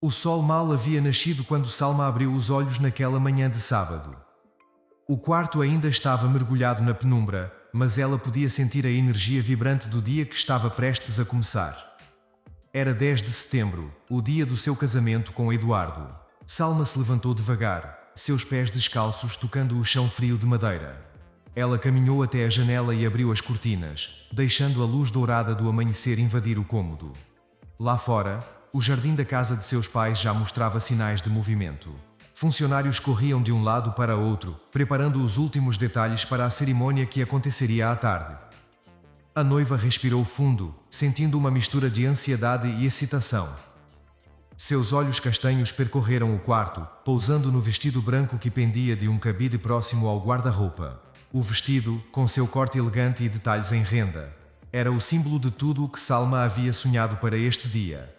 O sol mal havia nascido quando Salma abriu os olhos naquela manhã de sábado. O quarto ainda estava mergulhado na penumbra, mas ela podia sentir a energia vibrante do dia que estava prestes a começar. Era 10 de setembro, o dia do seu casamento com Eduardo. Salma se levantou devagar, seus pés descalços tocando o chão frio de madeira. Ela caminhou até a janela e abriu as cortinas, deixando a luz dourada do amanhecer invadir o cômodo. Lá fora, o jardim da casa de seus pais já mostrava sinais de movimento. Funcionários corriam de um lado para outro, preparando os últimos detalhes para a cerimônia que aconteceria à tarde. A noiva respirou fundo, sentindo uma mistura de ansiedade e excitação. Seus olhos castanhos percorreram o quarto, pousando no vestido branco que pendia de um cabide próximo ao guarda-roupa. O vestido, com seu corte elegante e detalhes em renda, era o símbolo de tudo o que Salma havia sonhado para este dia.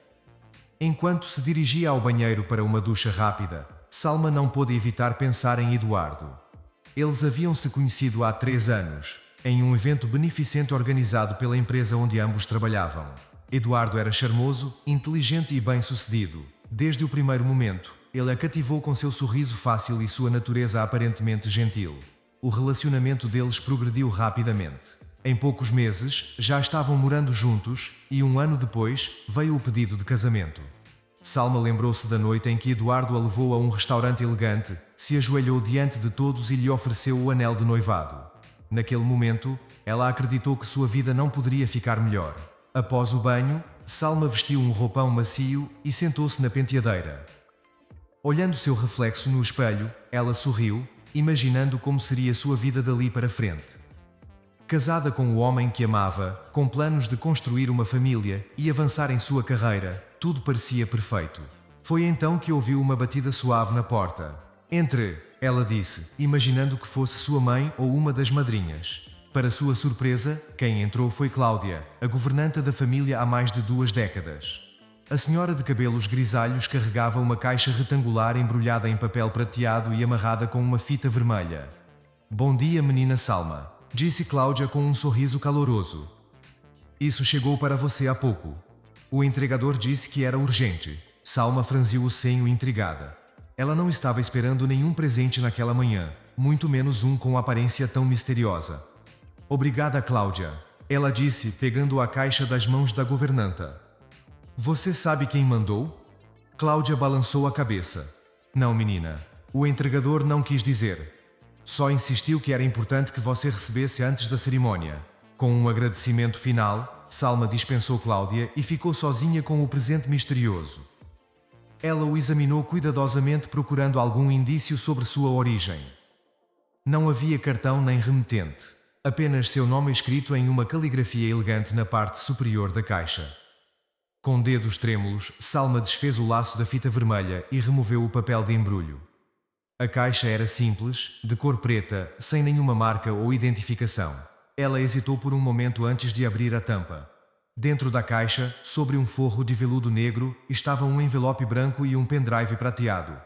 Enquanto se dirigia ao banheiro para uma ducha rápida, Salma não pôde evitar pensar em Eduardo. Eles haviam se conhecido há 3 anos, em um evento beneficente organizado pela empresa onde ambos trabalhavam. Eduardo era charmoso, inteligente e bem-sucedido. Desde o primeiro momento, ele a cativou com seu sorriso fácil e sua natureza aparentemente gentil. O relacionamento deles progrediu rapidamente. Em poucos meses, já estavam morando juntos, e 1 ano depois, veio o pedido de casamento. Salma lembrou-se da noite em que Eduardo a levou a um restaurante elegante, se ajoelhou diante de todos e lhe ofereceu o anel de noivado. Naquele momento, ela acreditou que sua vida não poderia ficar melhor. Após o banho, Salma vestiu um roupão macio e sentou-se na penteadeira. Olhando seu reflexo no espelho, ela sorriu, imaginando como seria sua vida dali para frente. Casada com o homem que amava, com planos de construir uma família e avançar em sua carreira, tudo parecia perfeito. Foi então que ouviu uma batida suave na porta. "Entre", ela disse, imaginando que fosse sua mãe ou uma das madrinhas. Para sua surpresa, quem entrou foi Cláudia, a governanta da família há mais de 2 décadas. A senhora de cabelos grisalhos carregava uma caixa retangular embrulhada em papel prateado e amarrada com uma fita vermelha. "Bom dia, menina Salma", disse Cláudia com um sorriso caloroso. "Isso chegou para você há pouco." O entregador disse que era urgente. Salma franziu o senho intrigada. Ela não estava esperando nenhum presente naquela manhã, muito menos um com aparência tão misteriosa. "Obrigada, Cláudia", ela disse, pegando a caixa das mãos da governanta. "Você sabe quem mandou?" Cláudia balançou a cabeça. "Não, menina. O entregador não quis dizer. Só insistiu que era importante que você recebesse antes da cerimônia." Com um agradecimento final, Salma dispensou Cláudia e ficou sozinha com o presente misterioso. Ela o examinou cuidadosamente procurando algum indício sobre sua origem. Não havia cartão nem remetente. Apenas seu nome escrito em uma caligrafia elegante na parte superior da caixa. Com dedos trêmulos, Salma desfez o laço da fita vermelha e removeu o papel de embrulho. A caixa era simples, de cor preta, sem nenhuma marca ou identificação. Ela hesitou por um momento antes de abrir a tampa. Dentro da caixa, sobre um forro de veludo negro, estava um envelope branco e um pendrive prateado.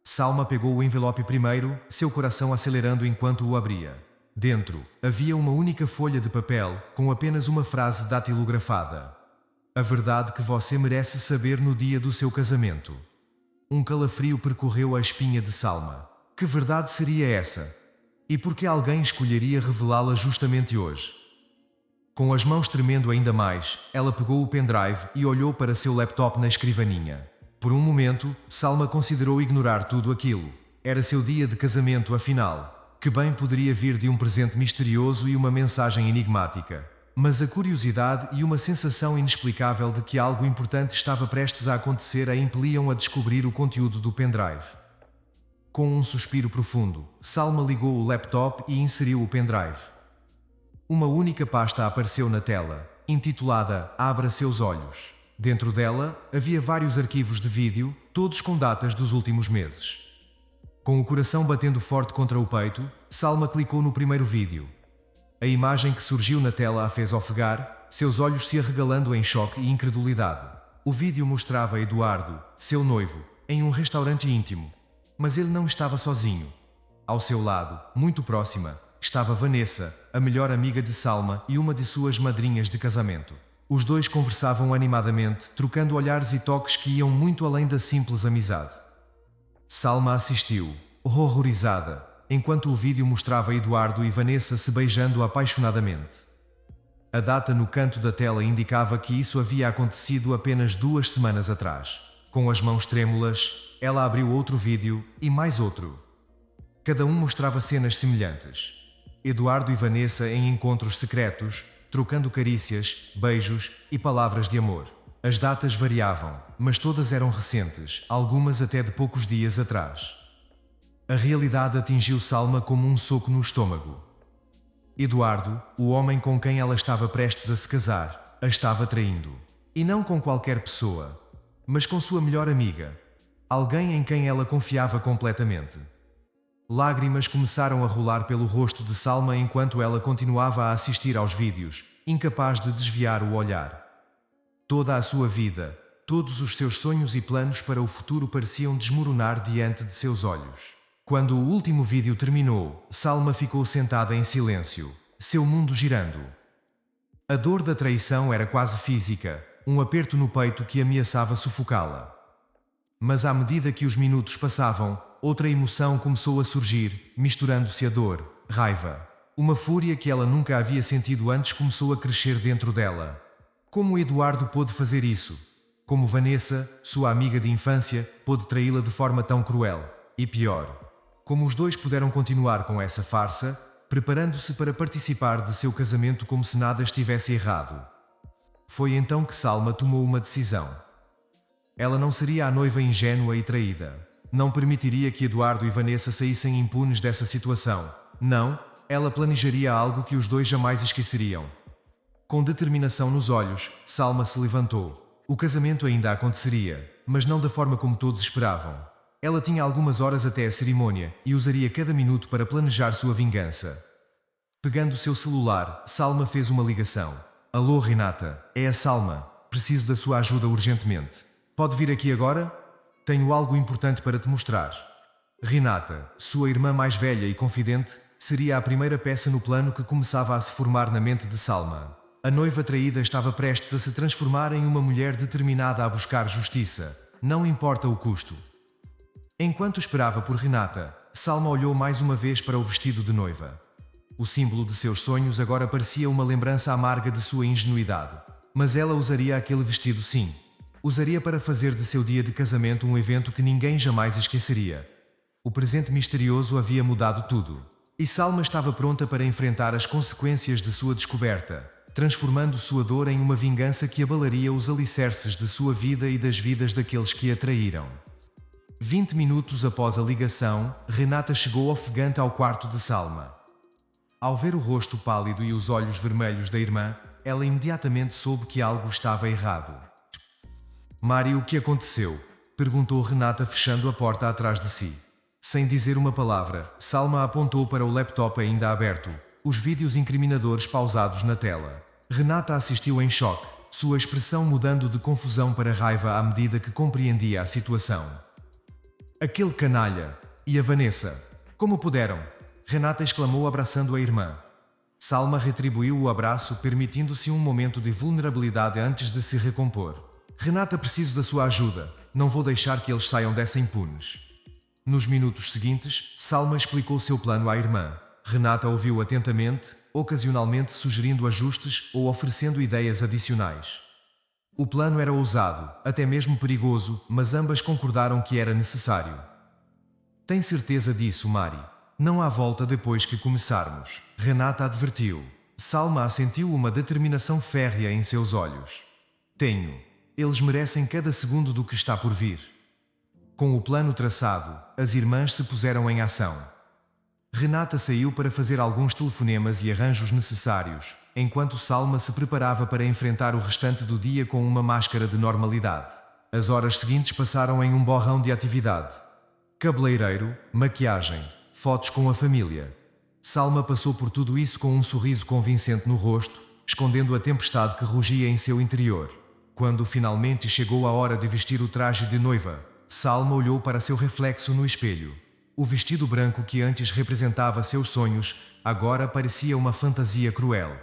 Salma pegou o envelope primeiro, seu coração acelerando enquanto o abria. Dentro, havia uma única folha de papel, com apenas uma frase datilografada. "A verdade que você merece saber no dia do seu casamento." Um calafrio percorreu a espinha de Salma. Que verdade seria essa? E por que alguém escolheria revelá-la justamente hoje? Com as mãos tremendo ainda mais, ela pegou o pendrive e olhou para seu laptop na escrivaninha. Por um momento, Salma considerou ignorar tudo aquilo. Era seu dia de casamento, afinal. Que bem poderia vir de um presente misterioso e uma mensagem enigmática. Mas a curiosidade e uma sensação inexplicável de que algo importante estava prestes a acontecer a impeliam a descobrir o conteúdo do pendrive. Com um suspiro profundo, Salma ligou o laptop e inseriu o pendrive. Uma única pasta apareceu na tela, intitulada "Abra seus olhos". Dentro dela, havia vários arquivos de vídeo, todos com datas dos últimos meses. Com o coração batendo forte contra o peito, Salma clicou no primeiro vídeo. A imagem que surgiu na tela a fez ofegar, seus olhos se arregalando em choque e incredulidade. O vídeo mostrava Eduardo, seu noivo, em um restaurante íntimo. Mas ele não estava sozinho. Ao seu lado, muito próxima, estava Vanessa, a melhor amiga de Salma e uma de suas madrinhas de casamento. Os dois conversavam animadamente, trocando olhares e toques que iam muito além da simples amizade. Salma assistiu, horrorizada, enquanto o vídeo mostrava Eduardo e Vanessa se beijando apaixonadamente. A data no canto da tela indicava que isso havia acontecido apenas 2 semanas atrás. Com as mãos trêmulas, ela abriu outro vídeo e mais outro. Cada um mostrava cenas semelhantes. Eduardo e Vanessa em encontros secretos, trocando carícias, beijos e palavras de amor. As datas variavam, mas todas eram recentes, algumas até de poucos dias atrás. A realidade atingiu Salma como um soco no estômago. Eduardo, o homem com quem ela estava prestes a se casar, a estava traindo. E não com qualquer pessoa, mas com sua melhor amiga. Alguém em quem ela confiava completamente. Lágrimas começaram a rolar pelo rosto de Salma enquanto ela continuava a assistir aos vídeos, incapaz de desviar o olhar. Toda a sua vida, todos os seus sonhos e planos para o futuro pareciam desmoronar diante de seus olhos. Quando o último vídeo terminou, Salma ficou sentada em silêncio, seu mundo girando. A dor da traição era quase física, um aperto no peito que ameaçava sufocá-la. Mas à medida que os minutos passavam, outra emoção começou a surgir, misturando-se a dor, raiva. Uma fúria que ela nunca havia sentido antes começou a crescer dentro dela. Como Eduardo pôde fazer isso? Como Vanessa, sua amiga de infância, pôde traí-la de forma tão cruel? E pior, como os dois puderam continuar com essa farsa, preparando-se para participar de seu casamento como se nada estivesse errado? Foi então que Salma tomou uma decisão. Ela não seria a noiva ingênua e traída. Não permitiria que Eduardo e Vanessa saíssem impunes dessa situação. Não, ela planejaria algo que os dois jamais esqueceriam. Com determinação nos olhos, Salma se levantou. O casamento ainda aconteceria, mas não da forma como todos esperavam. Ela tinha algumas horas até a cerimônia e usaria cada minuto para planejar sua vingança. Pegando seu celular, Salma fez uma ligação. Alô, Renata, é a Salma. Preciso da sua ajuda urgentemente. Pode vir aqui agora? Tenho algo importante para te mostrar. Renata, sua irmã mais velha e confidente, seria a primeira peça no plano que começava a se formar na mente de Salma. A noiva traída estava prestes a se transformar em uma mulher determinada a buscar justiça, não importa o custo. Enquanto esperava por Renata, Salma olhou mais uma vez para o vestido de noiva. O símbolo de seus sonhos agora parecia uma lembrança amarga de sua ingenuidade. Mas ela usaria aquele vestido sim. Usaria para fazer de seu dia de casamento um evento que ninguém jamais esqueceria. O presente misterioso havia mudado tudo. E Salma estava pronta para enfrentar as consequências de sua descoberta, transformando sua dor em uma vingança que abalaria os alicerces de sua vida e das vidas daqueles que a traíram. 20 minutos após a ligação, Renata chegou ofegante ao quarto de Salma. Ao ver o rosto pálido e os olhos vermelhos da irmã, ela imediatamente soube que algo estava errado. Mari, o que aconteceu? Perguntou Renata fechando a porta atrás de si. Sem dizer uma palavra, Salma apontou para o laptop ainda aberto, os vídeos incriminadores pausados na tela. Renata assistiu em choque, sua expressão mudando de confusão para raiva à medida que compreendia a situação. Aquele canalha! E a Vanessa? Como puderam? Renata exclamou abraçando a irmã. Salma retribuiu o abraço, permitindo-se um momento de vulnerabilidade antes de se recompor. Renata, preciso da sua ajuda. Não vou deixar que eles saiam dessa impunes. Nos minutos seguintes, Salma explicou seu plano à irmã. Renata ouviu atentamente, ocasionalmente sugerindo ajustes ou oferecendo ideias adicionais. O plano era ousado, até mesmo perigoso, mas ambas concordaram que era necessário. Tem certeza disso, Mari? Não há volta depois que começarmos, Renata advertiu. Salma assentiu, uma determinação férrea em seus olhos. Tenho. Eles merecem cada segundo do que está por vir. Com o plano traçado, as irmãs se puseram em ação. Renata saiu para fazer alguns telefonemas e arranjos necessários, enquanto Salma se preparava para enfrentar o restante do dia com uma máscara de normalidade. As horas seguintes passaram em um borrão de atividade. Cabeleireiro, maquiagem, fotos com a família. Salma passou por tudo isso com um sorriso convincente no rosto, escondendo a tempestade que rugia em seu interior. Quando finalmente chegou a hora de vestir o traje de noiva, Salma olhou para seu reflexo no espelho. O vestido branco que antes representava seus sonhos, agora parecia uma fantasia cruel.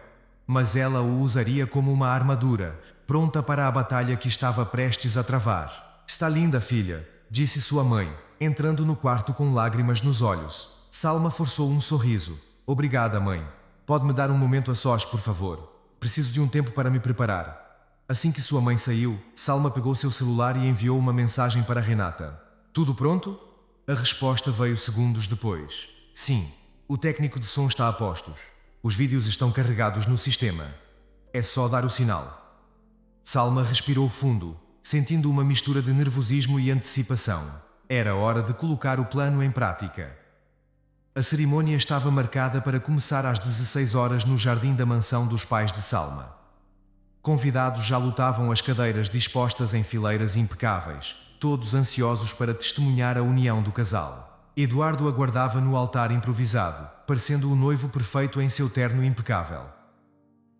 mas ela o usaria como uma armadura, pronta para a batalha que estava prestes a travar. Está linda, filha, disse sua mãe, entrando no quarto com lágrimas nos olhos. Salma forçou um sorriso. Obrigada, mãe. Pode-me dar um momento a sós, por favor? Preciso de um tempo para me preparar. Assim que sua mãe saiu, Salma pegou seu celular e enviou uma mensagem para Renata. Tudo pronto? A resposta veio segundos depois. Sim, o técnico de som está a postos. Os vídeos estão carregados no sistema. É só dar o sinal. Salma respirou fundo, sentindo uma mistura de nervosismo e antecipação. Era hora de colocar o plano em prática. A cerimônia estava marcada para começar às 16 horas no jardim da mansão dos pais de Salma. Convidados já lotavam as cadeiras dispostas em fileiras impecáveis, todos ansiosos para testemunhar a união do casal. Eduardo aguardava no altar improvisado, parecendo o noivo perfeito em seu terno impecável.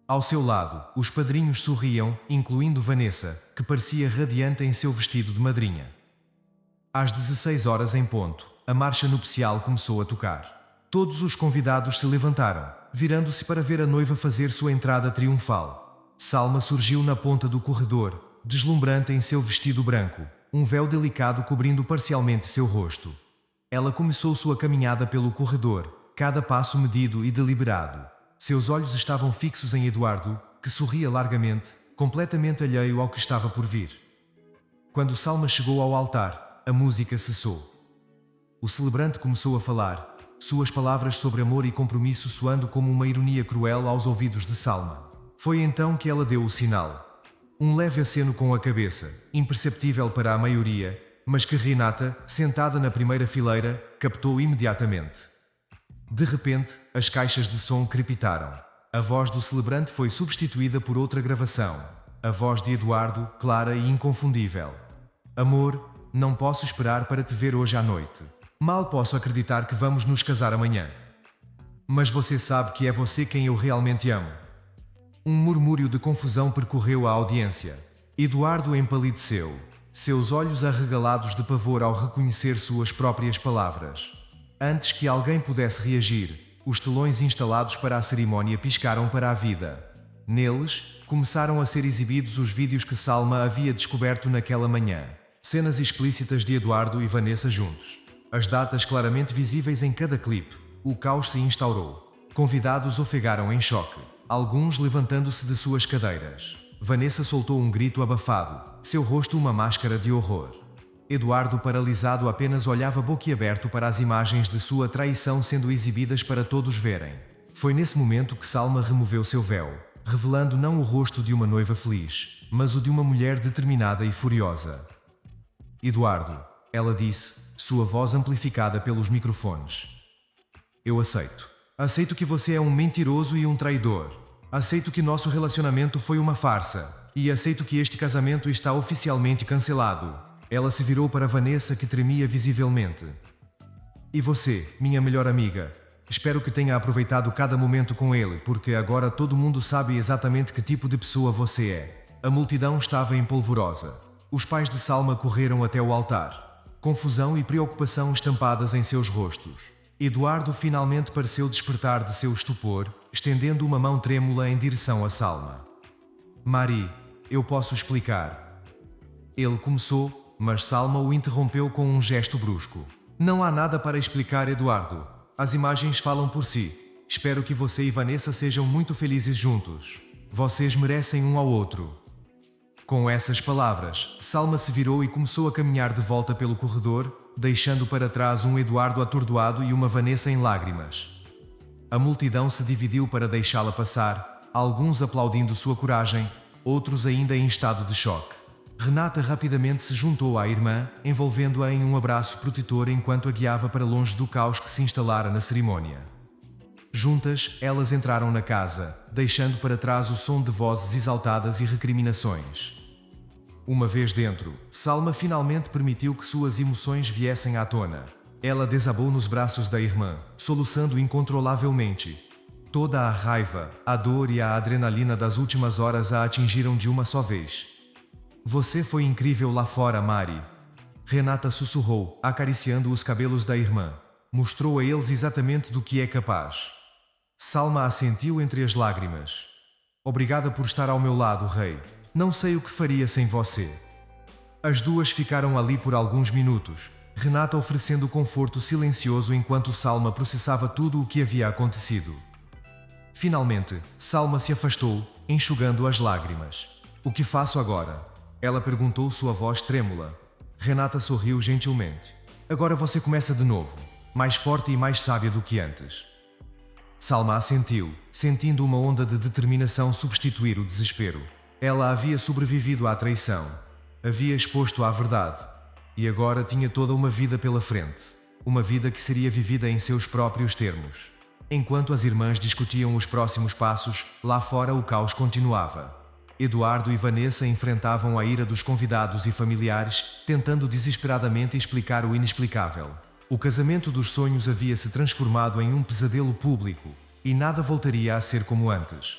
Ao seu lado, os padrinhos sorriam, incluindo Vanessa, que parecia radiante em seu vestido de madrinha. Às 16 horas em ponto, a marcha nupcial começou a tocar. Todos os convidados se levantaram, virando-se para ver a noiva fazer sua entrada triunfal. Salma surgiu na ponta do corredor, deslumbrante em seu vestido branco, um véu delicado cobrindo parcialmente seu rosto. Ela começou sua caminhada pelo corredor, cada passo medido e deliberado. Seus olhos estavam fixos em Eduardo, que sorria largamente, completamente alheio ao que estava por vir. Quando Salma chegou ao altar, a música cessou. O celebrante começou a falar, suas palavras sobre amor e compromisso soando como uma ironia cruel aos ouvidos de Salma. Foi então que ela deu o sinal. Um leve aceno com a cabeça, imperceptível para a maioria, mas que Renata, sentada na primeira fileira, captou imediatamente. De repente, as caixas de som crepitaram. A voz do celebrante foi substituída por outra gravação. A voz de Eduardo, clara e inconfundível. Amor, não posso esperar para te ver hoje à noite. Mal posso acreditar que vamos nos casar amanhã. Mas você sabe que é você quem eu realmente amo. Um murmúrio de confusão percorreu a audiência. Eduardo empalideceu, seus olhos arregalados de pavor ao reconhecer suas próprias palavras. Antes que alguém pudesse reagir, os telões instalados para a cerimônia piscaram para a vida. Neles, começaram a ser exibidos os vídeos que Salma havia descoberto naquela manhã. Cenas explícitas de Eduardo e Vanessa juntos. As datas claramente visíveis em cada clipe. O caos se instaurou. Convidados ofegaram em choque. Alguns levantando-se de suas cadeiras. Vanessa soltou um grito abafado, seu rosto uma máscara de horror. Eduardo, paralisado, apenas olhava boquiaberto para as imagens de sua traição sendo exibidas para todos verem. Foi nesse momento que Salma removeu seu véu, revelando não o rosto de uma noiva feliz, mas o de uma mulher determinada e furiosa. Eduardo, ela disse, sua voz amplificada pelos microfones. Eu aceito. Aceito que você é um mentiroso e um traidor. Aceito que nosso relacionamento foi uma farsa. E aceito que este casamento está oficialmente cancelado. Ela se virou para Vanessa, que tremia visivelmente. E você, minha melhor amiga? Espero que tenha aproveitado cada momento com ele, porque agora todo mundo sabe exatamente que tipo de pessoa você é. A multidão estava em polvorosa. Os pais de Salma correram até o altar. Confusão e preocupação estampadas em seus rostos. Eduardo finalmente pareceu despertar de seu estupor, estendendo uma mão trêmula em direção a Salma. Marie, eu posso explicar. Ele começou, mas Salma o interrompeu com um gesto brusco. Não há nada para explicar, Eduardo. As imagens falam por si. Espero que você e Vanessa sejam muito felizes juntos. Vocês merecem um ao outro. Com essas palavras, Salma se virou e começou a caminhar de volta pelo corredor, deixando para trás um Eduardo atordoado e uma Vanessa em lágrimas. A multidão se dividiu para deixá-la passar, alguns aplaudindo sua coragem, outros ainda em estado de choque. Renata rapidamente se juntou à irmã, envolvendo-a em um abraço protetor enquanto a guiava para longe do caos que se instalara na cerimônia. Juntas, elas entraram na casa, deixando para trás o som de vozes exaltadas e recriminações. Uma vez dentro, Salma finalmente permitiu que suas emoções viessem à tona. Ela desabou nos braços da irmã, soluçando incontrolavelmente. Toda a raiva, a dor e a adrenalina das últimas horas a atingiram de uma só vez. Você foi incrível lá fora, Mari. Renata sussurrou, acariciando os cabelos da irmã. Mostrou a eles exatamente do que é capaz. Salma assentiu entre as lágrimas. Obrigada por estar ao meu lado, rei. Não sei o que faria sem você. As duas ficaram ali por alguns minutos, Renata oferecendo conforto silencioso enquanto Salma processava tudo o que havia acontecido. Finalmente, Salma se afastou, enxugando as lágrimas. O que faço agora? Ela perguntou, sua voz trêmula. Renata sorriu gentilmente. Agora você começa de novo, mais forte e mais sábia do que antes. Salma assentiu, sentindo uma onda de determinação substituir o desespero. Ela havia sobrevivido à traição. Havia exposto à verdade. E agora tinha toda uma vida pela frente. Uma vida que seria vivida em seus próprios termos. Enquanto as irmãs discutiam os próximos passos, lá fora o caos continuava. Eduardo e Vanessa enfrentavam a ira dos convidados e familiares, tentando desesperadamente explicar o inexplicável. O casamento dos sonhos havia se transformado em um pesadelo público, e nada voltaria a ser como antes.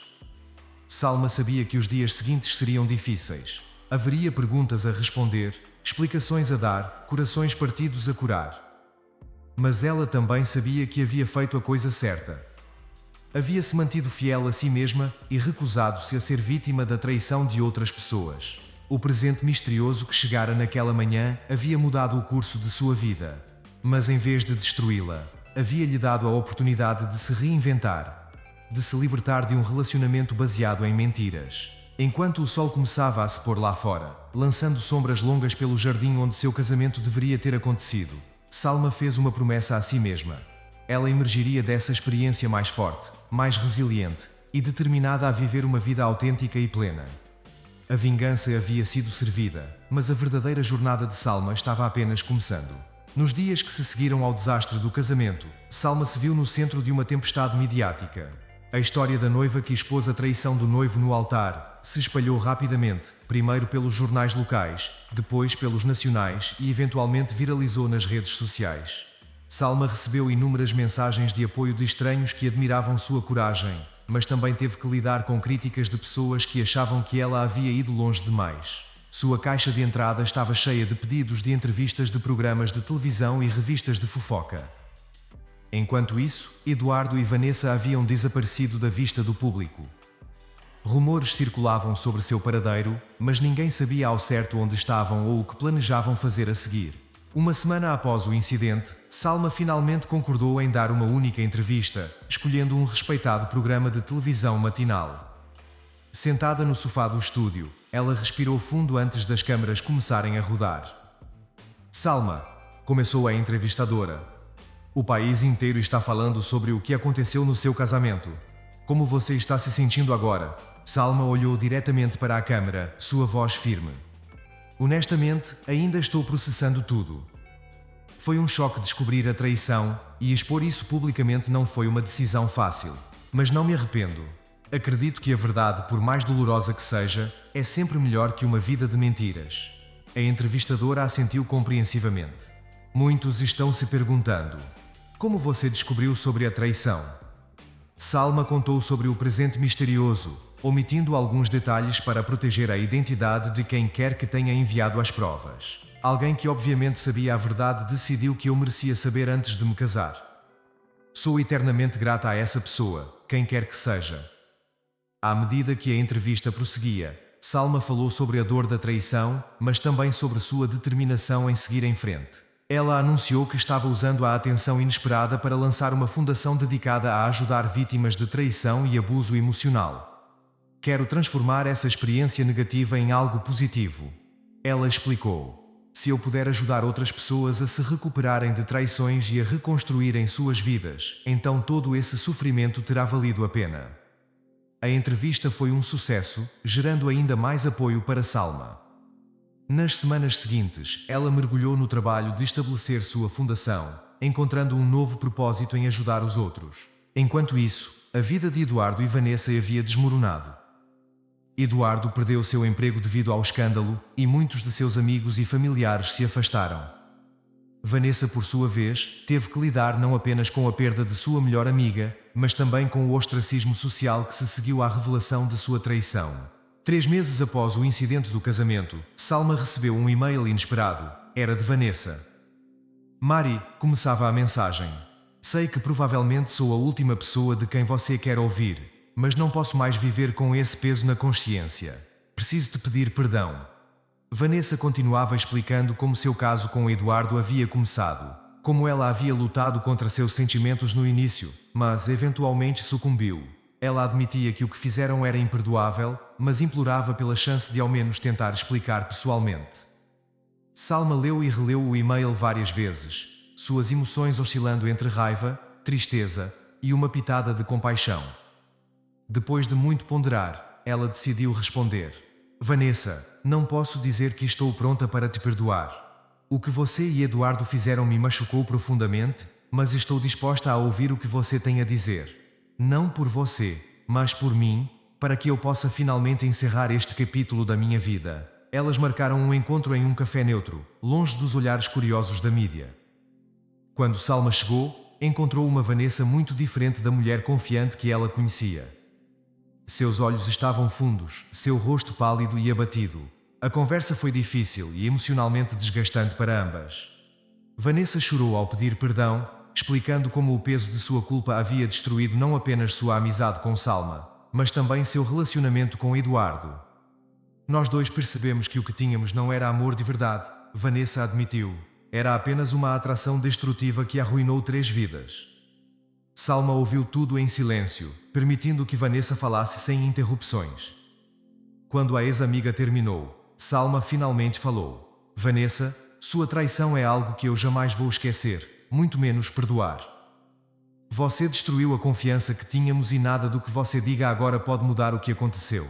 Salma sabia que os dias seguintes seriam difíceis. Haveria perguntas a responder, explicações a dar, corações partidos a curar. Mas ela também sabia que havia feito a coisa certa. Havia-se mantido fiel a si mesma e recusado-se a ser vítima da traição de outras pessoas. O presente misterioso que chegara naquela manhã havia mudado o curso de sua vida. Mas em vez de destruí-la, havia-lhe dado a oportunidade de se reinventar, de se libertar de um relacionamento baseado em mentiras. Enquanto o sol começava a se pôr lá fora, lançando sombras longas pelo jardim onde seu casamento deveria ter acontecido, Salma fez uma promessa a si mesma. Ela emergiria dessa experiência mais forte, mais resiliente e determinada a viver uma vida autêntica e plena. A vingança havia sido servida, mas a verdadeira jornada de Salma estava apenas começando. Nos dias que se seguiram ao desastre do casamento, Salma se viu no centro de uma tempestade midiática. A história da noiva que expôs a traição do noivo no altar se espalhou rapidamente, primeiro pelos jornais locais, depois pelos nacionais e eventualmente viralizou nas redes sociais. Salma recebeu inúmeras mensagens de apoio de estranhos que admiravam sua coragem, mas também teve que lidar com críticas de pessoas que achavam que ela havia ido longe demais. Sua caixa de entrada estava cheia de pedidos de entrevistas de programas de televisão e revistas de fofoca. Enquanto isso, Eduardo e Vanessa haviam desaparecido da vista do público. Rumores circulavam sobre seu paradeiro, mas ninguém sabia ao certo onde estavam ou o que planejavam fazer a seguir. Uma semana após o incidente, Salma finalmente concordou em dar uma única entrevista, escolhendo um respeitado programa de televisão matinal. Sentada no sofá do estúdio, ela respirou fundo antes das câmaras começarem a rodar. Salma, começou a entrevistadora. O país inteiro está falando sobre o que aconteceu no seu casamento. Como você está se sentindo agora? Salma olhou diretamente para a câmera, sua voz firme. Honestamente, ainda estou processando tudo. Foi um choque descobrir a traição, e expor isso publicamente não foi uma decisão fácil. Mas não me arrependo. Acredito que a verdade, por mais dolorosa que seja, é sempre melhor que uma vida de mentiras. A entrevistadora assentiu compreensivamente. Muitos estão se perguntando: como você descobriu sobre a traição? Salma contou sobre o presente misterioso, omitindo alguns detalhes para proteger a identidade de quem quer que tenha enviado as provas. Alguém que obviamente sabia a verdade decidiu que eu merecia saber antes de me casar. Sou eternamente grata a essa pessoa, quem quer que seja. À medida que a entrevista prosseguia, Salma falou sobre a dor da traição, mas também sobre sua determinação em seguir em frente. Ela anunciou que estava usando a atenção inesperada para lançar uma fundação dedicada a ajudar vítimas de traição e abuso emocional. Quero transformar essa experiência negativa em algo positivo. Ela explicou. Se eu puder ajudar outras pessoas a se recuperarem de traições e a reconstruírem suas vidas, então todo esse sofrimento terá valido a pena. A entrevista foi um sucesso, gerando ainda mais apoio para Salma. Nas semanas seguintes, ela mergulhou no trabalho de estabelecer sua fundação, encontrando um novo propósito em ajudar os outros. Enquanto isso, a vida de Eduardo e Vanessa havia desmoronado. Eduardo perdeu seu emprego devido ao escândalo, e muitos de seus amigos e familiares se afastaram. Vanessa, por sua vez, teve que lidar não apenas com a perda de sua melhor amiga, mas também com o ostracismo social que se seguiu à revelação de sua traição. 3 meses após o incidente do casamento, Salma recebeu um e-mail inesperado. Era de Vanessa. Mari, começava a mensagem. Sei que provavelmente sou a última pessoa de quem você quer ouvir, mas não posso mais viver com esse peso na consciência. Preciso te pedir perdão. Vanessa continuava explicando como seu caso com Eduardo havia começado, como ela havia lutado contra seus sentimentos no início, mas eventualmente sucumbiu. Ela admitia que o que fizeram era imperdoável, mas implorava pela chance de ao menos tentar explicar pessoalmente. Salma leu e releu o e-mail várias vezes, suas emoções oscilando entre raiva, tristeza e uma pitada de compaixão. Depois de muito ponderar, ela decidiu responder: Vanessa, não posso dizer que estou pronta para te perdoar. O que você e Eduardo fizeram me machucou profundamente, mas estou disposta a ouvir o que você tem a dizer. Não por você, mas por mim, para que eu possa finalmente encerrar este capítulo da minha vida. Elas marcaram um encontro em um café neutro, longe dos olhares curiosos da mídia. Quando Salma chegou, encontrou uma Vanessa muito diferente da mulher confiante que ela conhecia. Seus olhos estavam fundos, seu rosto pálido e abatido. A conversa foi difícil e emocionalmente desgastante para ambas. Vanessa chorou ao pedir perdão, explicando como o peso de sua culpa havia destruído não apenas sua amizade com Salma, mas também seu relacionamento com Eduardo. Nós dois percebemos que o que tínhamos não era amor de verdade, Vanessa admitiu. Era apenas uma atração destrutiva que arruinou 3 vidas. Salma ouviu tudo em silêncio, permitindo que Vanessa falasse sem interrupções. Quando a ex-amiga terminou, Salma finalmente falou: Vanessa, sua traição é algo que eu jamais vou esquecer, muito menos perdoar. Você destruiu a confiança que tínhamos e nada do que você diga agora pode mudar o que aconteceu.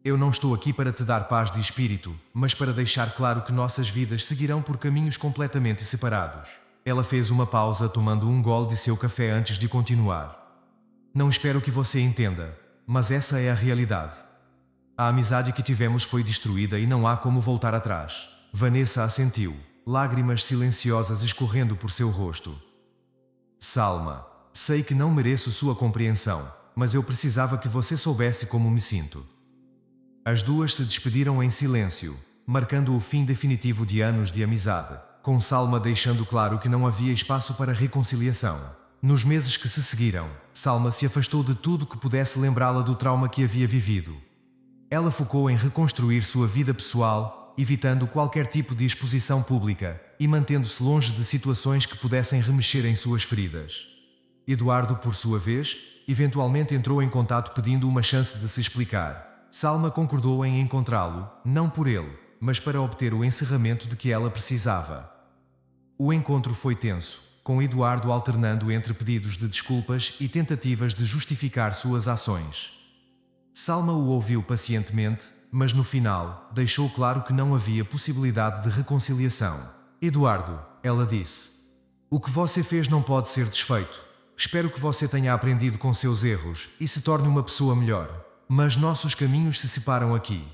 Eu não estou aqui para te dar paz de espírito, mas para deixar claro que nossas vidas seguirão por caminhos completamente separados. Ela fez uma pausa tomando um gole de seu café antes de continuar. Não espero que você entenda, mas essa é a realidade. A amizade que tivemos foi destruída e não há como voltar atrás. Vanessa assentiu, lágrimas silenciosas escorrendo por seu rosto. Salma, sei que não mereço sua compreensão, mas eu precisava que você soubesse como me sinto. As duas se despediram em silêncio, marcando o fim definitivo de anos de amizade, com Salma deixando claro que não havia espaço para reconciliação. Nos meses que se seguiram, Salma se afastou de tudo que pudesse lembrá-la do trauma que havia vivido. Ela focou em reconstruir sua vida pessoal, evitando qualquer tipo de exposição pública e mantendo-se longe de situações que pudessem remexer em suas feridas. Eduardo, por sua vez, eventualmente entrou em contato pedindo uma chance de se explicar. Salma concordou em encontrá-lo, não por ele, mas para obter o encerramento de que ela precisava. O encontro foi tenso, com Eduardo alternando entre pedidos de desculpas e tentativas de justificar suas ações. Salma o ouviu pacientemente, mas no final, deixou claro que não havia possibilidade de reconciliação. Eduardo, ela disse, o que você fez não pode ser desfeito. Espero que você tenha aprendido com seus erros e se torne uma pessoa melhor. Mas nossos caminhos se separam aqui.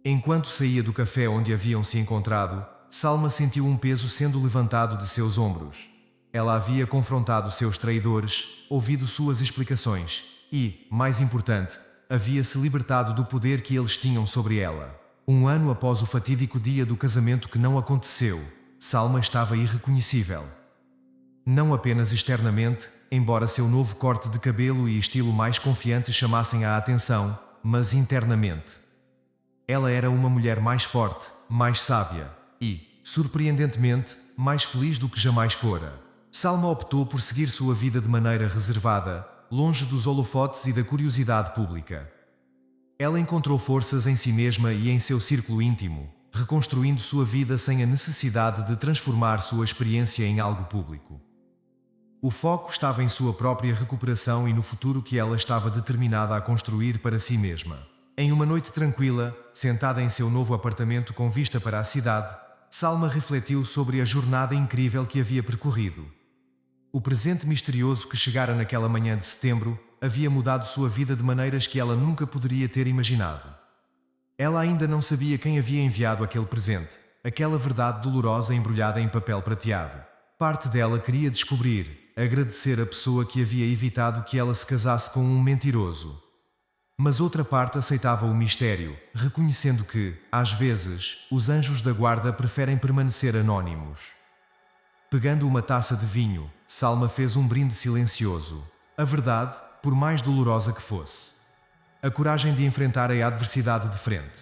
Enquanto saía do café onde haviam se encontrado, Salma sentiu um peso sendo levantado de seus ombros. Ela havia confrontado seus traidores, ouvido suas explicações e, mais importante, havia se libertado do poder que eles tinham sobre ela. Um ano após o fatídico dia do casamento que não aconteceu, Salma estava irreconhecível. Não apenas externamente, embora seu novo corte de cabelo e estilo mais confiante chamassem a atenção, mas internamente. Ela era uma mulher mais forte, mais sábia e, surpreendentemente, mais feliz do que jamais fora. Salma optou por seguir sua vida de maneira reservada, longe dos holofotes e da curiosidade pública. Ela encontrou forças em si mesma e em seu círculo íntimo, reconstruindo sua vida sem a necessidade de transformar sua experiência em algo público. O foco estava em sua própria recuperação e no futuro que ela estava determinada a construir para si mesma. Em uma noite tranquila, sentada em seu novo apartamento com vista para a cidade, Salma refletiu sobre a jornada incrível que havia percorrido. O presente misterioso que chegara naquela manhã de setembro havia mudado sua vida de maneiras que ela nunca poderia ter imaginado. Ela ainda não sabia quem havia enviado aquele presente, aquela verdade dolorosa embrulhada em papel prateado. Parte dela queria descobrir, agradecer a pessoa que havia evitado que ela se casasse com um mentiroso. Mas outra parte aceitava o mistério, reconhecendo que, às vezes, os anjos da guarda preferem permanecer anônimos. Pegando uma taça de vinho, Salma fez um brinde silencioso. A verdade, por mais dolorosa que fosse. A coragem de enfrentar a adversidade de frente.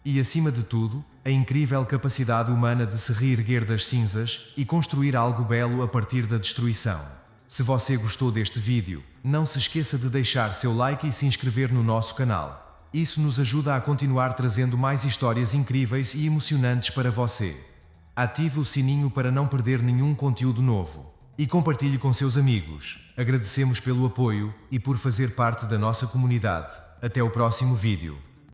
E, acima de tudo, a incrível capacidade humana de se reerguer das cinzas e construir algo belo a partir da destruição. Se você gostou deste vídeo, não se esqueça de deixar seu like e se inscrever no nosso canal. Isso nos ajuda a continuar trazendo mais histórias incríveis e emocionantes para você. Ative o sininho para não perder nenhum conteúdo novo. E compartilhe com seus amigos. Agradecemos pelo apoio e por fazer parte da nossa comunidade. Até o próximo vídeo.